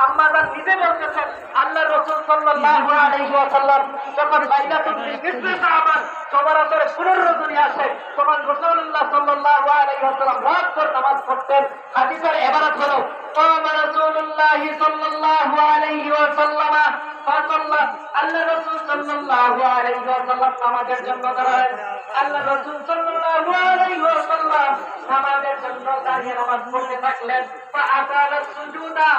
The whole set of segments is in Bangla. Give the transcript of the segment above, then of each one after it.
আম্মা জান নিজে বলতেছেন আল্লাহর রাসূল সাল্লাল্লাহু আলাইহি ওয়াসাল্লাম যখন লাইলাতুল নিসফে শাবান সবার আসরে 15 রজনী আসে তখন রাসূলুল্লাহ সাল্লাল্লাহু আলাইহি ওয়াসাল্লাম রাত ভর নামাজ পড়তেন। হাদিসের ইবারত হলো কামা রাসূলুল্লাহ সাল্লাল্লাহু আলাইহি ওয়াসাল্লাম ফাসাল্লা, আল্লাহ রাসূল সাল্লাল্লাহু আলাইহি ওয়াসাল্লাম নামাজের জন্য দাঁড়ালেন। আল্লাহ রাসূল সাল্লাল্লাহু আলাইহি ওয়াসাল্লাম নামাজের জন্য দাঁড়িয়ে নামাজ পড়তে থাকলেন। ফাআতালা সুজুদা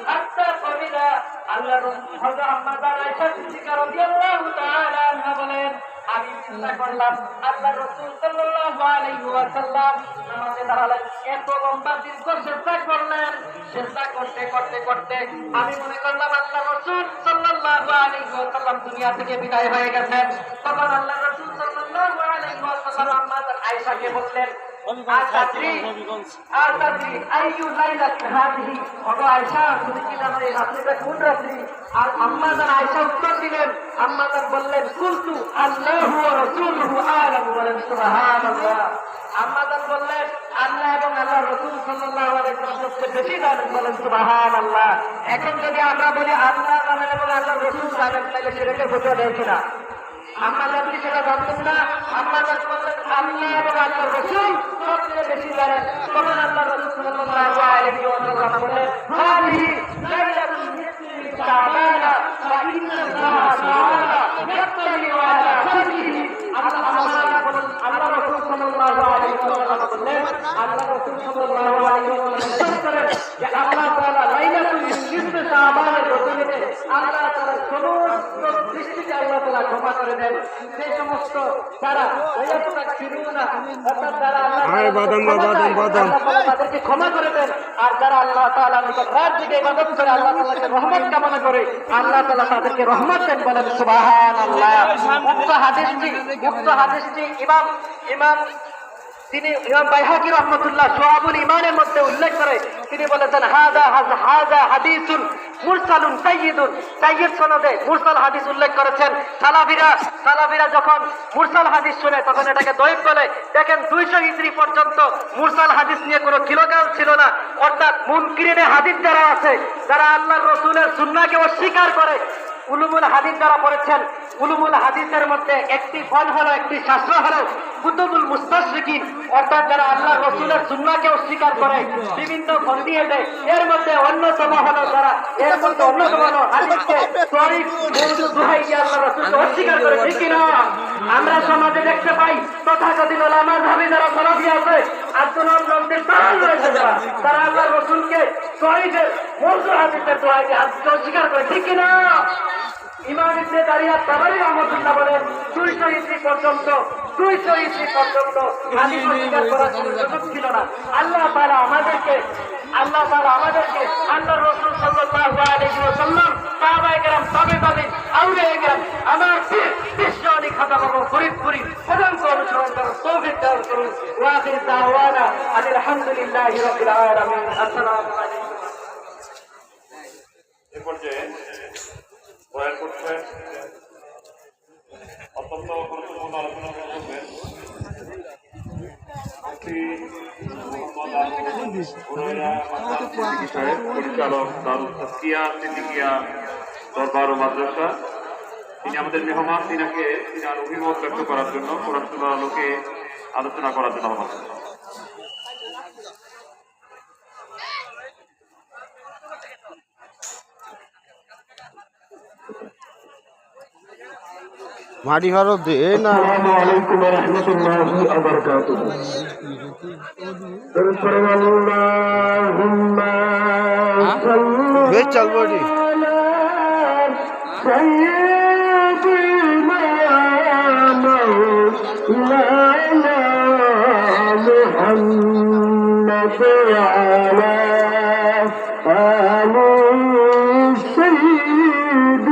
হাত্তা কবিরা, আল্লাহ রাসূল হযরত আম্মা জান আয়েশা সিদ্দিকা রাদিয়াল্লাহু তাআলা আনহা বলেন আমি চিন্তা করলাম আল্লাহ রাসূল সাল্লাল্লাহু আলাইহি ওয়াসাল্লাম নামাজে দাঁড়ালেন, এত লম্বা দীর্ঘ সিজদা করলেন। সিজদা করতে করতে করতে আমি মনে করলাম আল্লাহ রাসূল সাল্লাল্লাহু আলাইহি ওয়াসাল্লাম দুনিয়া থেকে বিদায় হয়ে গেছেন। তখন আল্লাহ রাসূল সাল্লাল্লাহু আলাইহি ওয়াসাল্লাম আম্মা জান আয়েশাকে বললেন আইয়ু লাইলাতিন হাযিহি, ওগো আয়েশা তুমি কি জানো এই রাত্রিটা কোন রাত্রি? আর আম্মা জান আয়েশা উত্তর দিলেন, আম্মা জান বললেন কুলতু আল্লাহু ওয়া রাসূলুহু আ'লামু, বলেন সুবহানাল্লাহ। আম্মা জান বললেন আল্লাহ এবং আল্লাহর রাসূল সাল্লাল্লাহু আলাইহি ওয়াসাল্লাম সবচেয়ে বেশি জানেন, বলেন সুবহানাল্লাহ। এখন যদি আমরা বলি আল্লাহ জানেন এবং আল্লাহর রাসূল জানেন তাহলে সেটাকে বোঝা যায় কিনা? আম্মা জান কি সেটা জানতেন না? আম্মা জান বললেন আল্লাহ এবং আল্লাহর রাসূল সবচেয়ে বেশি জানেন। তখন আল্লাহর রাসূল সাল্লাল্লাহু আলাইহি ওয়াসাল্লাম বললেন হাযিহি লাইলাতুল নিসফি শাবান ওয়া ইন্নাল্লাহা তাআলা ইয়াত্তালিউ আলা হাযিহি। আল্লাহ রাসূল সাল্লাল্লাহু আলাইহি ওয়াসাল্লাম বললেন, আল্লাহ রাসূল সাল্লাল্লাহু আলাইহি ওয়াসাল্লাম বলেন যে আল্লাহ তাআলা লাইলাতুল নিসফি শাবানের রজনীতে আল্লাহ তাআলা সমস্ত সৃষ্টিকে আল্লাহ তাআলা ক্ষমা করে দেন। সেই সমস্ত যারা অর্থাৎ যারা তাদেরকে ক্ষমা করে দেন, আর যারা আল্লাহ তাআলার নিকট রাত জেগে ইবাদত করে আল্লাহ তাআলাকে রহমত কামনা করে আল্লাহ তাআলা তাদেরকে রহমত দেন, বলেন সুবহানাল্লাহ। উক্ত হাদিসটি ইমাম তিনি ইমাম বাইহাকি রাহমাতুল্লাহ শুআবুল ঈমানের মধ্যে উল্লেখ করে তিনি বলেছেন হাযা হাদিসুন মুরসালুন সাইয়্যিদুন, সাইয়্যিদ সনদে মুরসাল হাদিস উল্লেখ করেছেন। সালাফিরা যখন মুরসাল হাদিস শুনে তখন এটাকে দঈফ বলে। দেখেন 200 হিজরি পর্যন্ত মুরসাল হাদিস নিয়ে কোনো কিলোকাল ছিল না। অর্থাৎ মুনকিরিনে হাদিস যারা আছে, যারা আল্লাহর রাসূলের সুন্নাহকে অস্বীকার করে, উলুমুল হাদিস যারা পড়েছেন, উলুমুল হাদিসের মধ্যে একটি ফল হলো, একটি শাস্ত্র হলো কুতুবুল মুস্তাশরিকিন, অর্থাৎ যারা আল্লাহ রাসূলের সুন্নাহকে অস্বীকার করে বিভিন্ন ফল দিয়ে দেয়। এর মধ্যে অন্যতম হলো হাদিসকে সহিহ মওজু দুহাই দিয়ে আল্লাহ রাসূলকে অস্বীকার করে, ঠিক কি না? আমরা সমাজে দেখতে পাই তথাকথিত লামাযহাবী যারা সালাফি আছে, আব্দুল্লাহ নবীর তারাল রয়েছে, তারা আল্লাহ রাসূলকে সহিহ মওজু হাদিসের দোহাই দিয়ে অস্বীকার করে, ঠিক কি না? ইমাম ইবনে দারিয়া তাবারী রাহমাতুল্লাহ বলেন 200 হিজরি পর্যন্ত হাদিস অস্বীকার করার কোনো সুযোগ ছিল না। আল্লাহ তাআলা আমাদেরকে আল্লাহর রাসূল সাল্লাল্লাহু আলাইহি ওয়াসাল্লাম সাহাবায়ে কেরাম তাবেঈন আউলিয়ায়ে কেরাম আমার বিশ্বনি খাতা করব ফরিদপুরি সদন্ত অনুসরণ করার তৌফিক দান করুন। ওয়া আখির দাওয়ানা আলহামদুলিল্লাহি রাব্বিল আলামিন। আসসালামু আলাইকুম। এই পর্যায়ে বয়ান করছেন, অত্যন্ত গুরুত্বপূর্ণ আলোচনা করবেন পরিচালক দারুল তাজকিয়া সিদ্দিকিয়া দরবার ও মাদ্রাসা। তিনি আমাদের মেহমান, তিনি আর অভিমত ব্যক্ত করার জন্য কোরআন সুন্নাহর আলোকে আলোচনা করার জন্য আহ্বান করছেন। মাটি হরফ দে না। আসসালামু আলাইকুম ওয়া রাহমাতুল্লাহি ওয়া বারাকাতুহু। আল্লাহুম্মা সাল্লি বেশ চল বডি সাইয়্যিদিনা মাওলানা মুহাম্মদ ওয়া আলা আলি সাইয়্যিদিনা।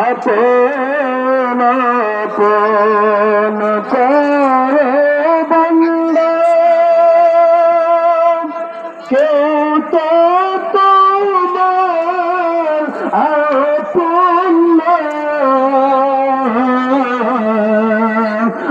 আপন আপন